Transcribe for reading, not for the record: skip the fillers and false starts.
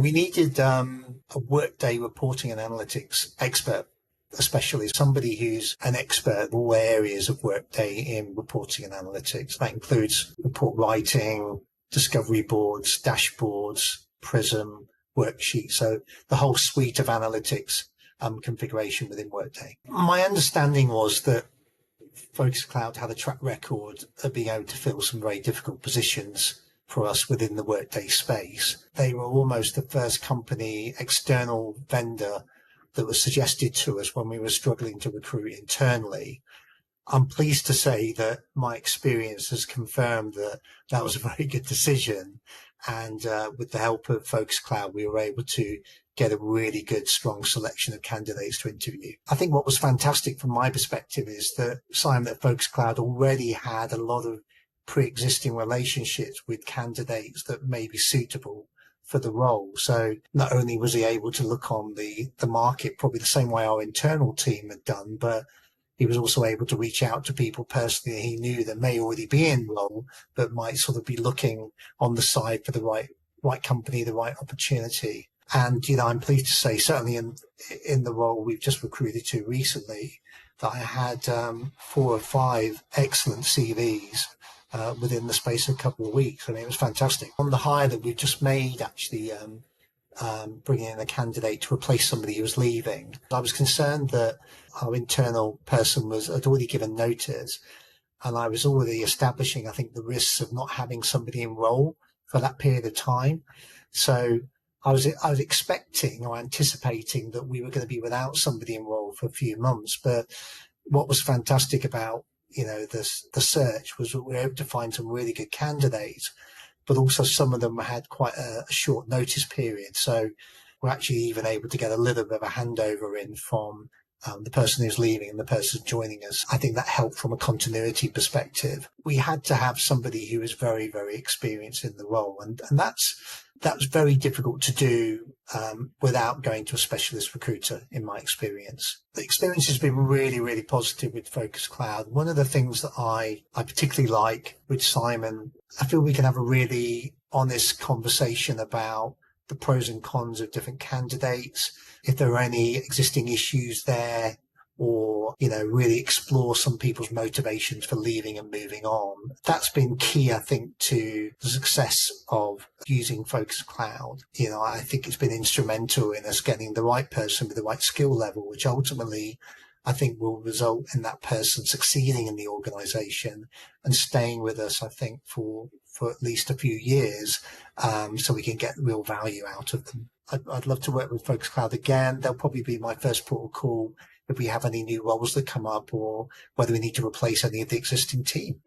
we needed a Workday Reporting and Analytics expert, especially somebody who's an expert in all areas of Workday in reporting and analytics. That includes report writing, discovery boards, dashboards, Prism, worksheets. So the whole suite of analytics configuration within Workday. My understanding was that Focus Cloud had a track record of being able to fill some very difficult positions for us within the Workday space. They were almost the first company, external vendor, that was suggested to us when we were struggling to recruit internally. I'm pleased to say that my experience has confirmed that that was a very good decision. And with the help of Focus Cloud, we were able to get a really good, strong selection of candidates to interview. I think what was fantastic from my perspective is that Simon at Focus Cloud already had a lot of pre-existing relationships with candidates that may be suitable for the role. So not only was he able to look on the market probably the same way our internal team had done, but he was also able to reach out to people personally he knew that may already be in role, but might sort of be looking on the side for the right company, the right opportunity. And, I'm pleased to say, certainly in the role we've just recruited to recently, that I had 4 or 5 excellent CVs within the space of a couple of weeks. I mean, it was fantastic. On the hire that we've just made, actually, bringing in a candidate to replace somebody who was leaving, I was concerned that our internal person had already given notice, and I was already establishing, I think, the risks of not having somebody in role for that period of time. So I was expecting or anticipating that we were going to be without somebody in role for a few months. But what was fantastic about the search was that we were able to find some really good candidates, but also some of them had quite a short notice period. So we're actually even able to get a little bit of a handover in from the person who's leaving and the person joining us. I think that helped from a continuity perspective. We had to have somebody who was very, very experienced in the role. And that was very difficult to do without going to a specialist recruiter, in my experience. The experience has been really, really positive with Focus Cloud. One of the things that I particularly like with Simon, I feel we can have a really honest conversation about the pros and cons of different candidates, if there are any existing issues there, or, really explore some people's motivations for leaving and moving on. That's been key, I think, to the success of using Focus Cloud. I think it's been instrumental in us getting the right person with the right skill level, which ultimately I think will result in that person succeeding in the organization and staying with us, I think, for at least a few years, so we can get real value out of them. I'd love to work with Focus Cloud again. They'll probably be my first port of call if we have any new roles that come up, or whether we need to replace any of the existing team.